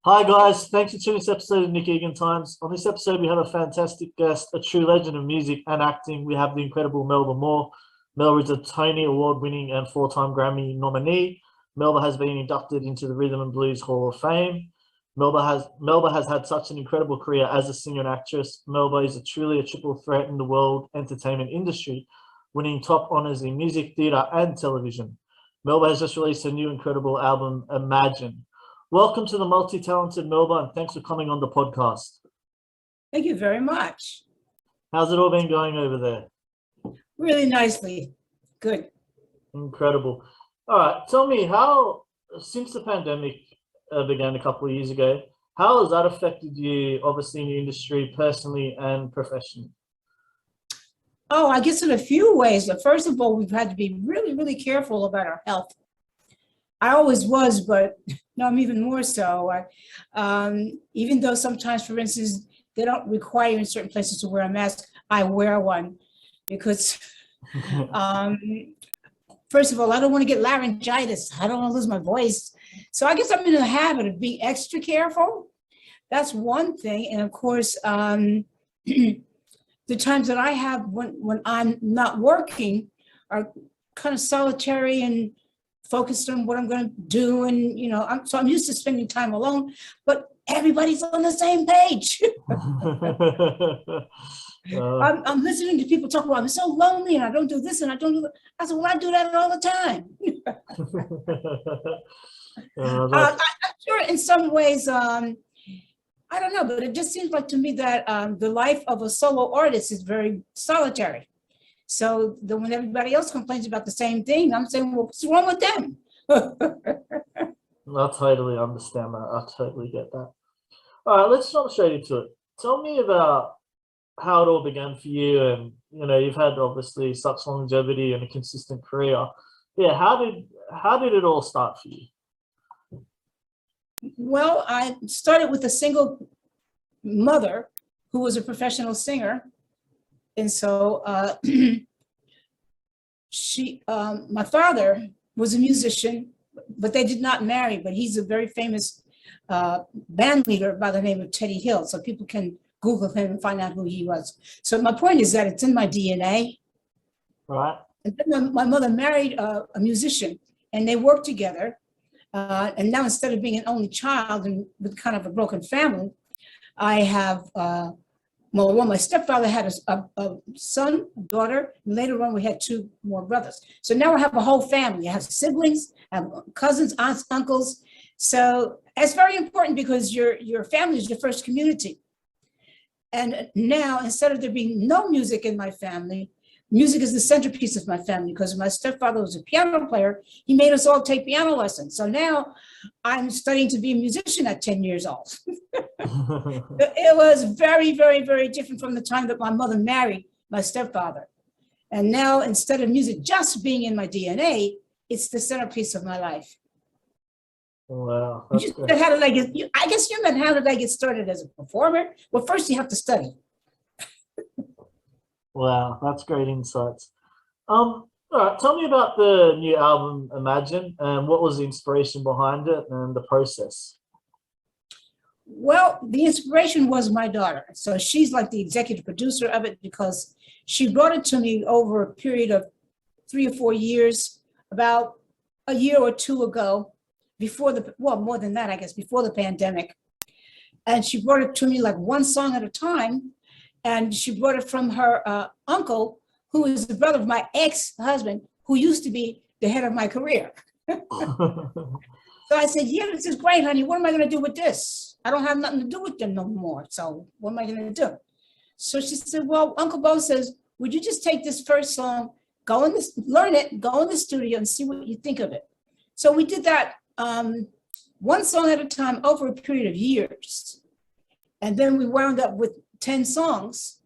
Hi guys, thanks for tuning this episode of Nick Egan Times. On this episode, we have a fantastic guest, a true legend of music and acting. We have the incredible Melba Moore. Melba is a Tony Award-winning and four-time Grammy nominee. Melba has been inducted into the Rhythm and Blues Hall of Fame. Melba has had such an incredible career as a singer and actress. Melba is truly a triple threat in the world entertainment industry, winning top honors in music, theatre, and television. Melba has just released a new incredible album, Imagine. Welcome to the multi-talented Melba, and thanks for coming on the podcast. Thank you very much. How's it all been going over there? Really nicely. Good. Incredible. All right, tell me how, since the pandemic began a couple of years ago, how has that affected you, obviously in the industry, personally and professionally? Oh, I guess in a few ways. First of all, we've had to be really, really careful about our health. I always was, but now I'm even more so. Even though sometimes, for instance, they don't require in certain places to wear a mask, I wear one because, first of all, I don't want to get laryngitis. I don't want to lose my voice. So I guess I'm in the habit of being extra careful. That's one thing. And of course, the times that I have when I'm not working are kind of solitary and focused on what I'm going to do. And, I'm used to spending time alone, but everybody's on the same page. I'm listening to people talk about, I'm so lonely and I don't do this and I don't do that. I said, well, I do that all the time. I'm sure in some ways, I don't know, but it just seems like to me that the life of a solo artist is very solitary. So when everybody else complains about the same thing, I'm saying, well, what's wrong with them? I totally understand that. I totally get that. All right, let's jump straight into it. Tell me about how it all began for you. And, you've had obviously such longevity and a consistent career. Yeah, how did it all start for you? Well, I started with a single mother who was a professional singer. And so my father was a musician, but they did not marry, but he's a very famous band leader by the name of Teddy Hill. So people can Google him and find out who he was. So my point is that it's in my DNA. Right. And then my mother married a musician and they worked together. And now instead of being an only child and with kind of a broken family, I have my stepfather had a son, a daughter, and later on we had two more brothers. So now I have a whole family. I have siblings, I have cousins, aunts, uncles. So it's very important because your family is your first community. And now, instead of there being no music in my family, music is the centerpiece of my family because my stepfather was a piano player. He made us all take piano lessons. So now I'm studying to be a musician at 10 years old. It was very, very, very different from the time that my mother married my stepfather. And now, instead of music just being in my DNA, it's the centerpiece of my life. Wow. I guess you meant how did I get started as a performer? Well, first you have to study. Wow, that's great insights. All right, tell me about the new album, Imagine, and what was the inspiration behind it and the process? Well, the inspiration was my daughter. So she's like the executive producer of it because she brought it to me over a period of 3 or 4 years, about a year or two ago, more than that, I guess, before the pandemic. And she brought it to me like one song at a time. And she brought it from her uncle, who is the brother of my ex-husband, who used to be the head of my career. So I said, yeah, this is great, honey. What am I going to do with this? I don't have nothing to do with them no more. So what am I going to do? So she said, well, Uncle Bo says, would you just take this first song, learn it, go in the studio and see what you think of it. So we did that one song at a time over a period of years. And then we wound up with 10 songs.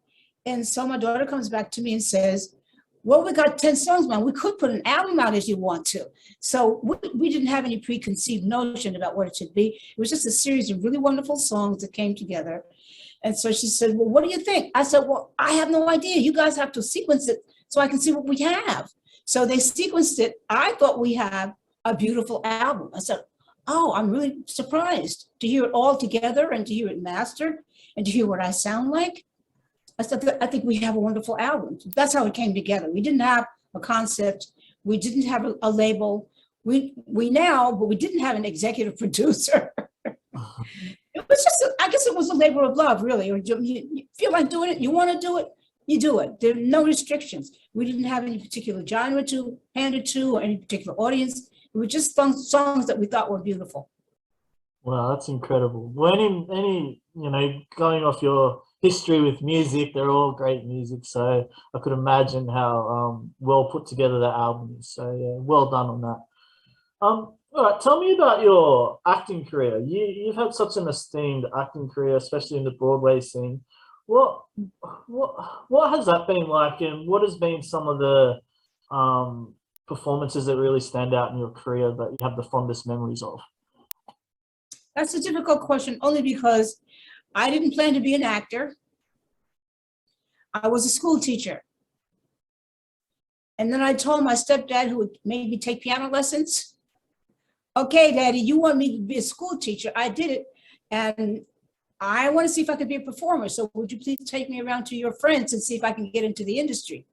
And so my daughter comes back to me and says, well, we got 10 songs, man. We could put an album out if you want to. So we didn't have any preconceived notion about what it should be. It was just a series of really wonderful songs that came together. And so she said, well, what do you think? I said, well, I have no idea. You guys have to sequence it so I can see what we have. So they sequenced it. I thought we have a beautiful album. I said, oh, I'm really surprised to hear it all together and to hear it mastered and to hear what I sound like. I said, I think we have a wonderful album. That's how it came together. We didn't have a concept. We didn't have a label. We now, but we didn't have an executive producer. It was just, I guess it was a labor of love, really. Or you feel like doing it, you want to do it, you do it. There are no restrictions. We didn't have any particular genre to hand it to or any particular audience. It was just songs that we thought were beautiful. Wow, that's incredible. Well, any going off your history with music, they're all great music. So I could imagine how well put together that album is. So yeah, well done on that. All right, tell me about your acting career. You've had such an esteemed acting career, especially in the Broadway scene. What has that been like, and what has been some of the performances that really stand out in your career that you have the fondest memories of? That's a difficult question, only because I didn't plan to be an actor. I was a school teacher. And then I told my stepdad, who would make me take piano lessons, okay, Daddy, you want me to be a school teacher? I did it. And I want to see if I could be a performer. So would you please take me around to your friends and see if I can get into the industry?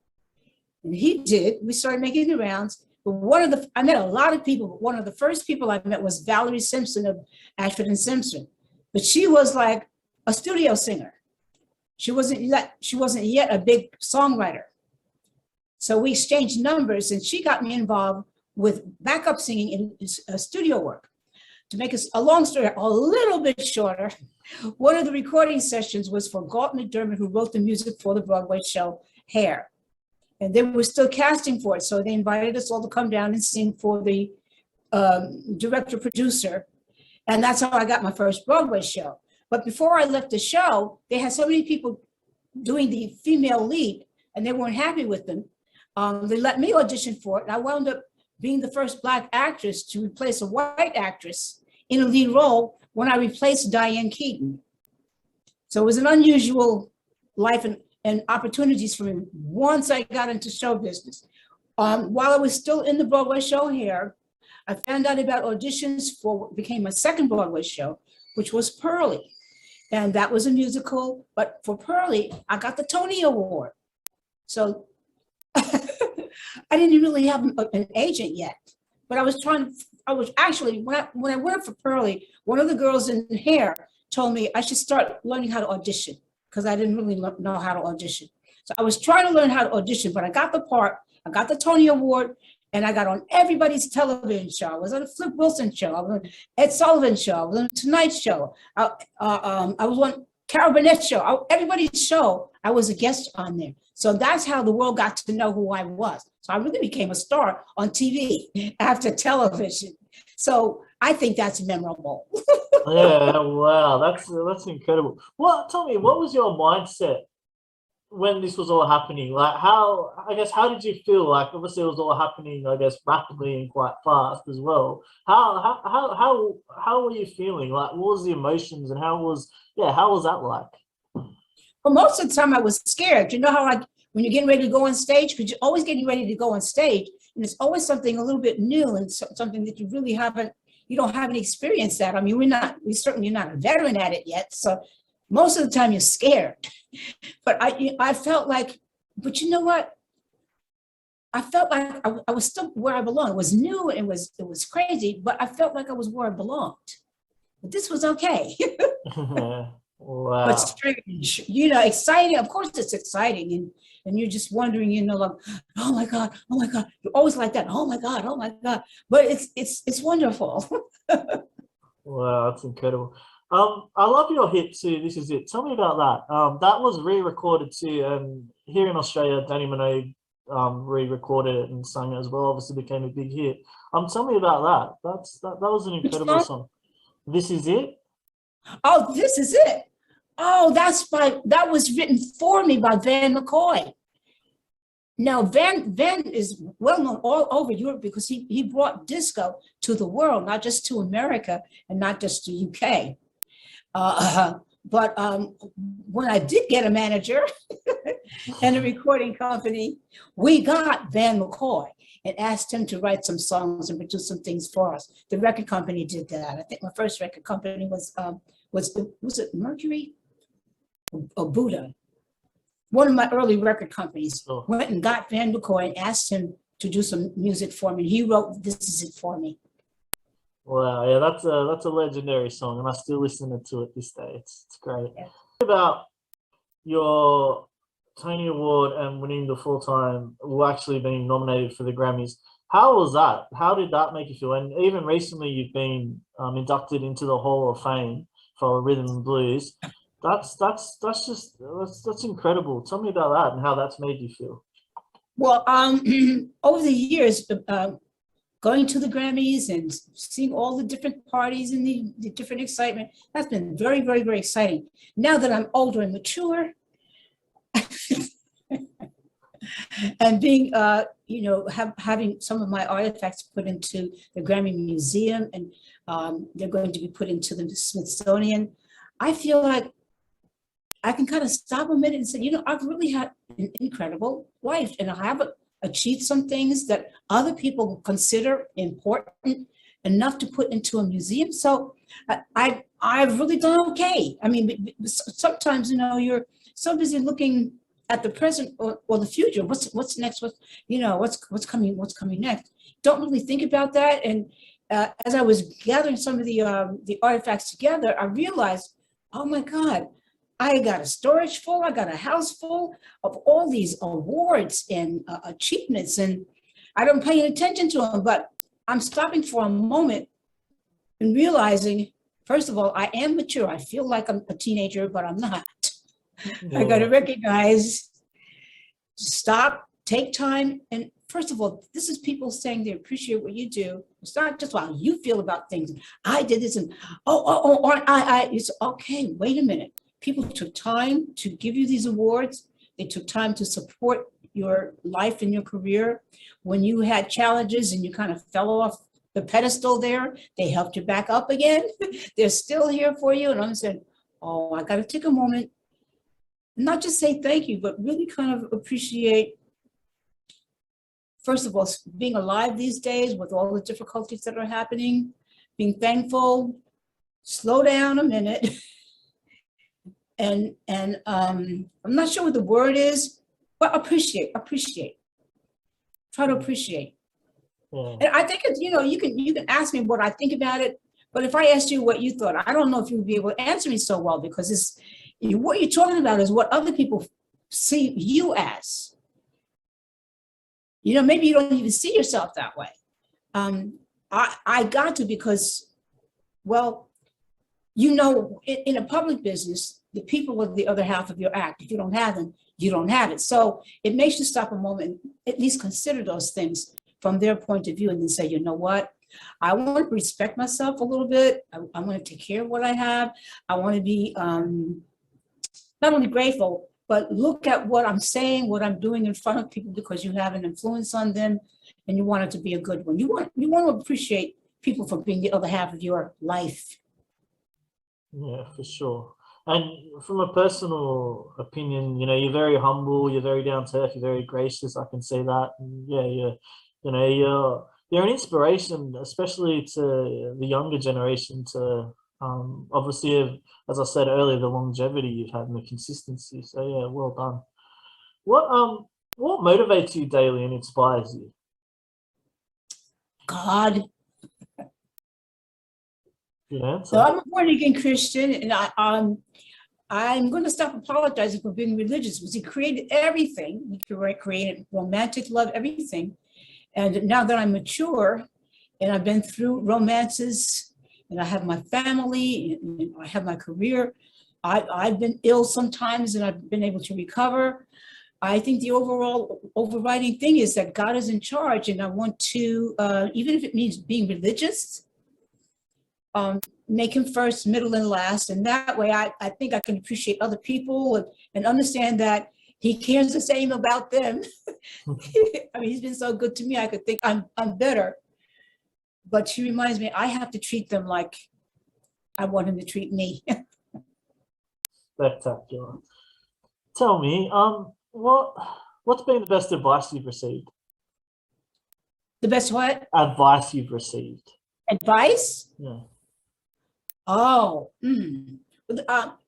And he did. We started making the rounds. But I met a lot of people, but one of the first people I met was Valerie Simpson of Ashford and Simpson. But she was like a studio singer. She wasn't yet a big songwriter. So we exchanged numbers, and she got me involved with backup singing in studio work. To make a long story a little bit shorter, one of the recording sessions was for Galt McDermott, who wrote the music for the Broadway show Hair. And they were still casting for it. So they invited us all to come down and sing for the director producer. And that's how I got my first Broadway show. But before I left the show, they had so many people doing the female lead, and they weren't happy with them. They let me audition for it. And I wound up being the first Black actress to replace a white actress in a lead role when I replaced Diane Keaton. So it was an unusual life and opportunities for me once I got into show business. While I was still in the Broadway show Hair, I found out about auditions for what became my second Broadway show, which was Purlie. And that was a musical, but for Purlie, I got the Tony Award. So I didn't really have an agent yet, but I was actually, when I went for Purlie, one of the girls in Hair told me I should start learning how to audition, because I didn't really know how to audition. So I was trying to learn how to audition, but I got the part, I got the Tony Award, and I got on everybody's television show. I was on the Flip Wilson show, I was on Ed Sullivan show, I was on Tonight Show, I was on Carol Burnett show, everybody's show, I was a guest on there. So that's how the world got to know who I was. So I really became a star on TV after television. So I think that's memorable. Yeah, wow, that's incredible. Tell me, what was your mindset when this was all happening? Like, how did you feel? Like, obviously it was all happening, I guess, rapidly and quite fast as well. How were you feeling? Like, what was the emotions, and how was that like? Well, most of the time I was scared. You know how when you're getting ready to go on stage, because you're always getting ready to go on stage, and it's always something a little bit new and something that you really you don't have any experience at. I mean, we certainly are not a veteran at it yet. So most of the time you're scared. But I felt like, but you know what? I felt like I was still where I belonged. It was new, it was crazy, but I felt like I was where I belonged. But this was okay. Wow. But strange, exciting. Of course it's exciting. And you're just wondering, like, oh my God. You're always like that. Oh my God. But it's wonderful. Wow, that's incredible. I love your hit too, This Is It. Tell me about that. That was re-recorded too, and here in Australia, Danny Minogue re-recorded it and sang it as well. Obviously became a big hit. Tell me about that. That was an incredible song. This Is It? Oh, This Is It. Oh, that was written for me by Van McCoy. Now, Van is well known all over Europe because he brought disco to the world, not just to America and not just to UK. But when I did get a manager and a recording company, we got Van McCoy. and asked him to write some songs and produce some things for us. The record company did that. I think my first record company was it Mercury or Buddha? One of my early record companies went and got Van McCoy and asked him to do some music for me. He wrote "This Is It" for me. Wow, yeah, that's a legendary song, and I still listen to it this day. It's great. Yeah. About your Tony Award and winning the full-time, well, actually being nominated for the Grammys. How was that? How did that make you feel? And even recently, you've been inducted into the Hall of Fame for rhythm and blues. That's incredible. Tell me about that and how that's made you feel. Well, over the years, going to the Grammys and seeing all the different parties and the different excitement, that's been very, very, very exciting. Now that I'm older and mature, and being, having some of my artifacts put into the Grammy Museum, and they're going to be put into the Smithsonian, I feel like I can kind of stop a minute and say, I've really had an incredible life, and I have achieved some things that other people consider important enough to put into a museum. So I've really done okay. I mean, sometimes, you're so busy looking at the present or the future. What's next? What's coming next? Don't really think about that. And as I was gathering some of the artifacts together, I realized, oh my God, I got a storage full, I got a house full of all these awards and achievements, and I don't pay any attention to them, but I'm stopping for a moment and realizing, first of all, I am mature. I feel like I'm a teenager, but I'm not. Yeah. I got to recognize, stop, take time, and first of all, this is people saying they appreciate what you do. It's not just how you feel about things. I did this, and it's okay, wait a minute. People took time to give you these awards. They took time to support your life and your career. When you had challenges and you kind of fell off the pedestal there, they helped you back up again. They're still here for you. And I'm saying, oh, I got to take a moment, not just say thank you, but really kind of appreciate, first of all, being alive these days with all the difficulties that are happening, being thankful, slow down a minute. And I'm not sure what the word is, but appreciate. Try to appreciate. Yeah. And I think it's, you can ask me what I think about it, but if I asked you what you thought, I don't know if you would be able to answer me so well, because what you're talking about is what other people see you as. Maybe you don't even see yourself that way. I got to, because, well, in a public business, the people are the other half of your act. If you don't have them, you don't have it. So it makes you stop a moment, at least consider those things from their point of view, and then say, you know what? I want to respect myself a little bit. I want to take care of what I have. I want to be not only grateful, but look at what I'm saying, what I'm doing in front of people, because you have an influence on them, and you want it to be a good one. You want to appreciate people for being the other half of your life. Yeah, for sure. And from a personal opinion, you're very humble, you're very down to earth, you're very gracious. I can see that. And yeah, you're an inspiration, especially to the younger generation. To obviously, as I said earlier, the longevity you've had and the consistency. So yeah, well done. What motivates you daily and inspires you? God. Good answer. So I'm a born-again Christian, and I'm going to stop apologizing for being religious, because He created everything. He created romantic love, everything. And now that I'm mature, and I've been through romances, and I have my family, and I have my career, I've been ill sometimes, and I've been able to recover. I think the overall overriding thing is that God is in charge, and I want to, even if it means being religious, make Him first, middle, and last. And that way I think I can appreciate other people and understand that He cares the same about them. I mean, He's been so good to me, I could think I'm better. But she reminds me, I have to treat them like I want Him to treat me. Spectacular. Tell me, what's been the best advice you've received? The best what? advice you've received? Advice? Yeah. Oh,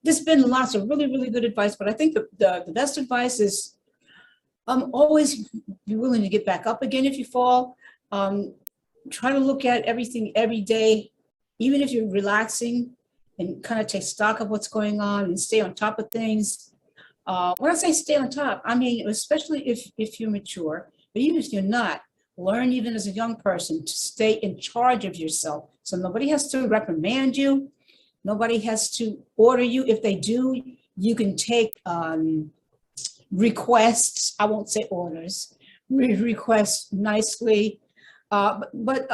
there's been lots of really, really good advice, but I think the best advice is always be willing to get back up again if you fall. Try to look at everything every day, even if you're relaxing, and kind of take stock of what's going on and stay on top of things. When I say stay on top, I mean, especially if you're mature, but even if you're not, learn even as a young person to stay in charge of yourself. So nobody has to reprimand you. Nobody has to order you. If they do, you can take requests. I won't say orders, requests nicely, but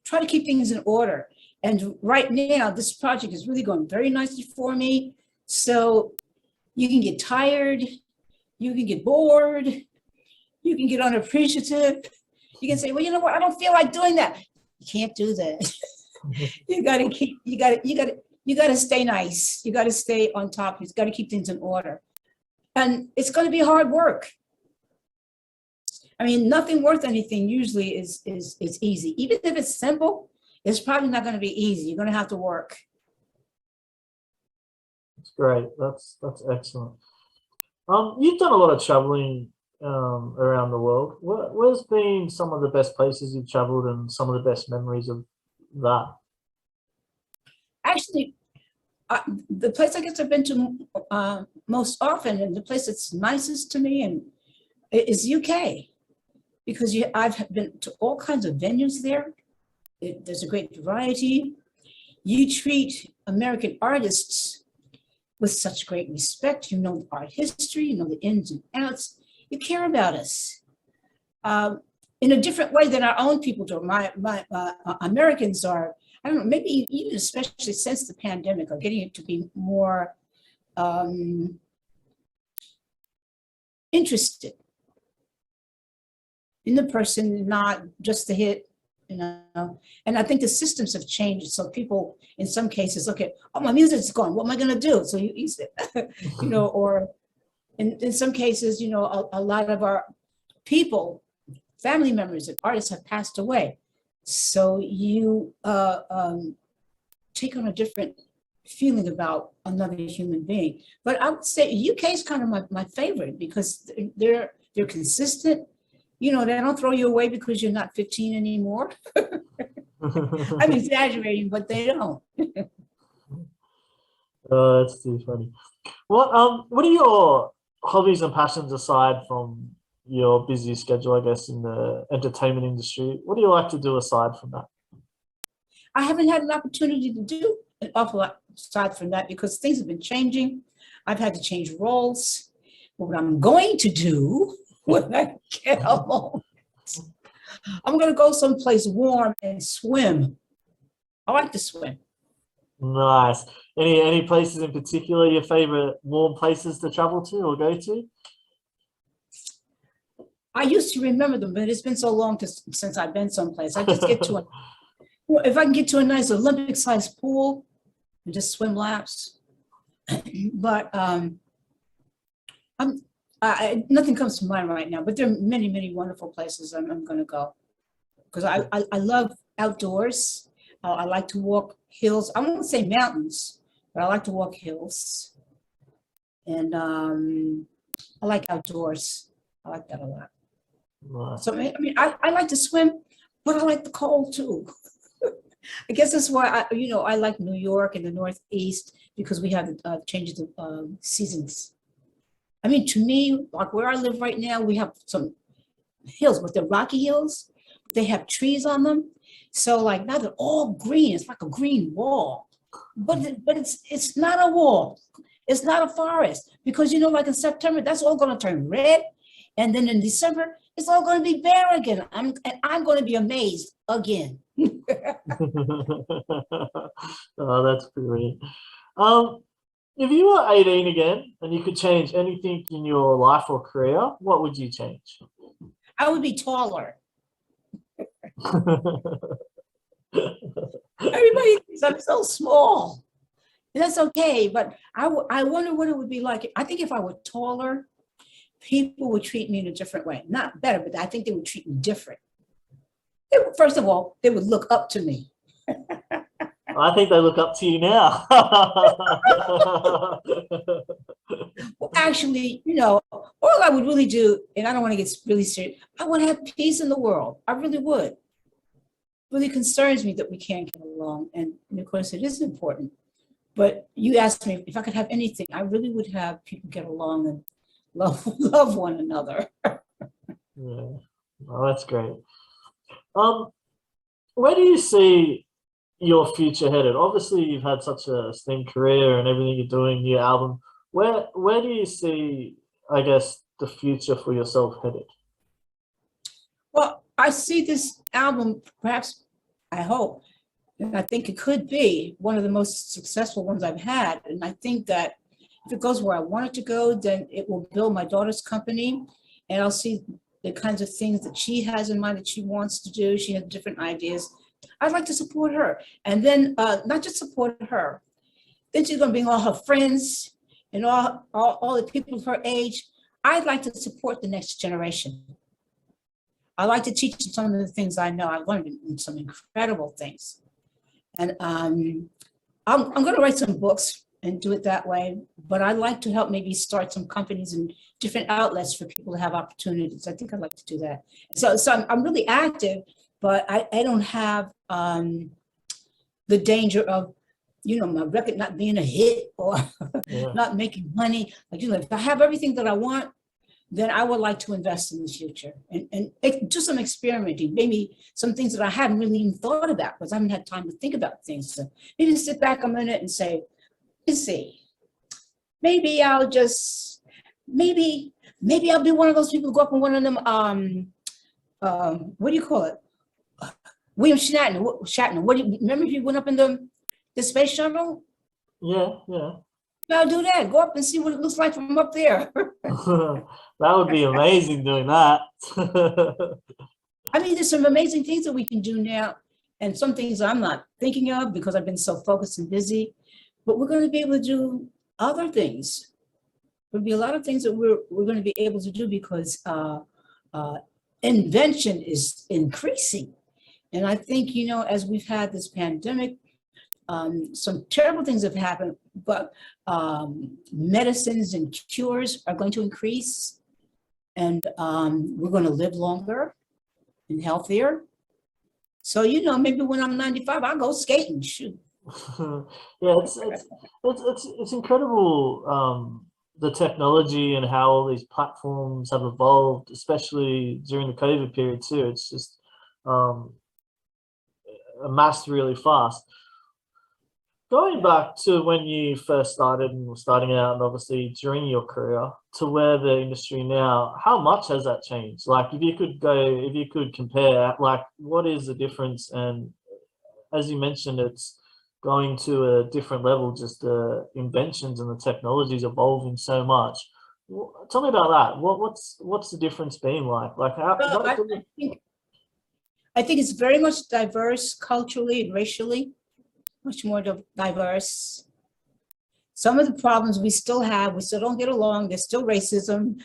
try to keep things in order. And right now, this project is really going very nicely for me. So you can get tired, you can get bored, you can get unappreciative. You can say, well, you know what? I don't feel like doing that. You can't do that. You gotta stay nice. You gotta stay on top. You gotta keep things in order. And it's gonna be hard work. I mean, nothing worth anything usually is easy. Even if it's simple, it's probably not gonna be easy. You're gonna have to work. That's great. That's excellent. You've done a lot of traveling around the world. Where's been some of the best places you've traveled and some of the best memories of that? Actually, the place I guess I've been to most often, and the place that's nicest to me, and is UK, because I've been to all kinds of venues there. There's a great variety. You treat American artists with such great respect. You know the art history, you know the ins and outs. You care about us in a different way than our own people do. My Americans are, I don't know, maybe even especially since the pandemic, are getting to be more interested in the person, not just the hit, you know. And I think the systems have changed. So people, in some cases, look at, oh, my music's gone. What am I going to do? So you you know, or in some cases, you know, a lot of our people, family members and artists have passed away. So you take on a different feeling about another human being. But I would say UK is kind of my favorite because they're consistent. You know, they don't throw you away because you're not 15 anymore. I'm exaggerating, but they don't. That's too funny. What are your hobbies and passions aside from your busy schedule, I guess, in the entertainment industry? What do you like to do aside from that? I haven't had an opportunity to do an awful lot aside from that because things have been changing. I've had to change roles. What I'm going to do when I get home, I'm going to go someplace warm and swim. I like to swim. Nice. Any places in particular, your favorite warm places to travel to or go to? I used to remember them, but it's been so long since I've been someplace. I just get to if I can get to a nice Olympic-sized pool and just swim laps. But nothing comes to mind right now. But there are many, many wonderful places I'm going to go because I love outdoors. I like to walk hills. I won't say mountains, but I like to walk hills. And I like outdoors. I like that a lot. Nice. So I mean, I like to swim, but I like the cold too. I guess that's why I like New York and the Northeast because we have the changes of seasons. I mean, to me, like where I live right now, we have some hills, but they're rocky hills. They have trees on them. So like now they're all green. It's like a green wall, but it's not a wall. It's not a forest because like in September, that's all going to turn red. And then in December, it's all going to be bare again. I'm going to be amazed again. Oh, that's brilliant. If you were 18 again and you could change anything in your life or career, what would you change? I would be taller. Everybody thinks I'm so small. That's okay, but I wonder what it would be like. I think if I were taller, people would treat me in a different way. Not better, but I think they would treat me different. First of all, they would look up to me. I think they look up to you now. Well, actually, all I would really do, and I don't want to get really serious, I want to have peace in the world. I really would. It really concerns me that we can't get along. And of course, it is important. But you asked me if I could have anything, I really would have people get along and love one another. Yeah, well, that's great. Where do you see your future headed? Obviously, you've had such a STEM career and everything you're doing, your album. Where do you see, I guess, the future for yourself headed? Well, I see this album, perhaps, I hope, and I think it could be one of the most successful ones I've had. And I think that if it goes where I want it to go, then it will build my daughter's company, and I'll see the kinds of things that she has in mind that she wants to do. She has different ideas. I'd like to support her. And then not just support her, then she's gonna bring all her friends and all the people of her age. I'd like to support the next generation. I like to teach them some of the things I know. I've learned some incredible things. And I'm gonna write some books and do it that way, but I'd like to help maybe start some companies and different outlets for people to have opportunities. I think I'd like to do that. So I'm really active, but I don't have the danger of, my record not being a hit or not making money. Like, if I have everything that I want, then I would like to invest in the future and do some experimenting, maybe some things that I haven't really even thought about because I haven't had time to think about things. So maybe sit back a minute and say, let's see, maybe I'll be one of those people who go up in one of them, what do you call it? William Shatner. What do you remember? If you went up in the space shuttle? Yeah. I'll do that. Go up and see what it looks like from up there. That would be amazing doing that. I mean, there's some amazing things that we can do now, and some things I'm not thinking of because I've been so focused and busy. But we're going to be able to do other things. There'll be a lot of things that we're going to be able to do because invention is increasing. And I think, as we've had this pandemic, some terrible things have happened, but medicines and cures are going to increase, and we're going to live longer and healthier. So, maybe when I'm 95, I'll go skating, shoot. Yeah, it's incredible, the technology and how all these platforms have evolved, especially during the COVID period too. It's just amassed really fast. Going back to when you first started and were starting out, and obviously during your career, to where the industry now, how much has that changed? Like, if you could compare, like, what is the difference? And as you mentioned, it's going to a different level, just the inventions and the technologies evolving so much. Tell me about that. What's the difference been like? Like, how? Well, I think it's very much diverse culturally and racially, much more diverse. Some of the problems we still have, we still don't get along, there's still racism.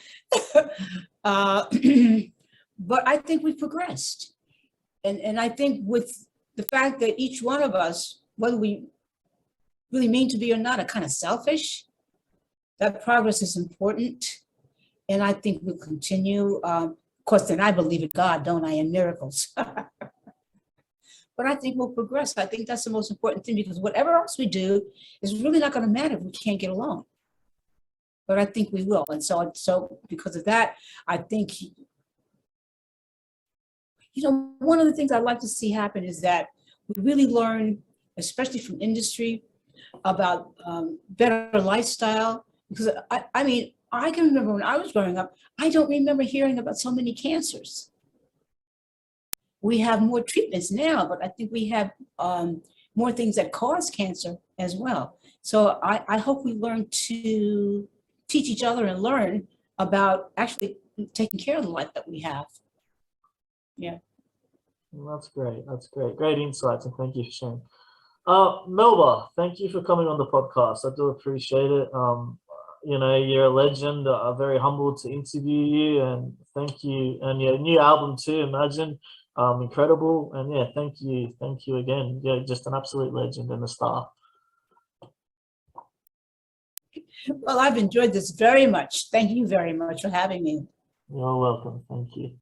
But I think we've progressed. And I think with the fact that each one of us, whether we really mean to be or not, are kind of selfish, that progress is important. And I think we'll continue. Of course, then I believe in God, don't I, in miracles. But I think we'll progress. I think that's the most important thing, because whatever else we do is really not going to matter if we can't get along. But I think we will. And so because of that, I think, one of the things I'd like to see happen is that we really learn, especially from industry, about better lifestyle. Because I mean, I can remember when I was growing up, I don't remember hearing about so many cancers. We have more treatments now, but I think we have more things that cause cancer as well. So I hope we learn to teach each other and learn about actually taking care of the life that we have. Yeah. Well, that's great. That's great. Great insights, and thank you for sharing. Melba, thank you for coming on the podcast. I do appreciate it. You're a legend. I'm very humbled to interview you, and thank you. And your new album too, Imagine. incredible. And yeah, thank you again. Yeah, just an absolute legend and a star. Well, I've enjoyed this very much. Thank you very much for having me. You're welcome. Thank you.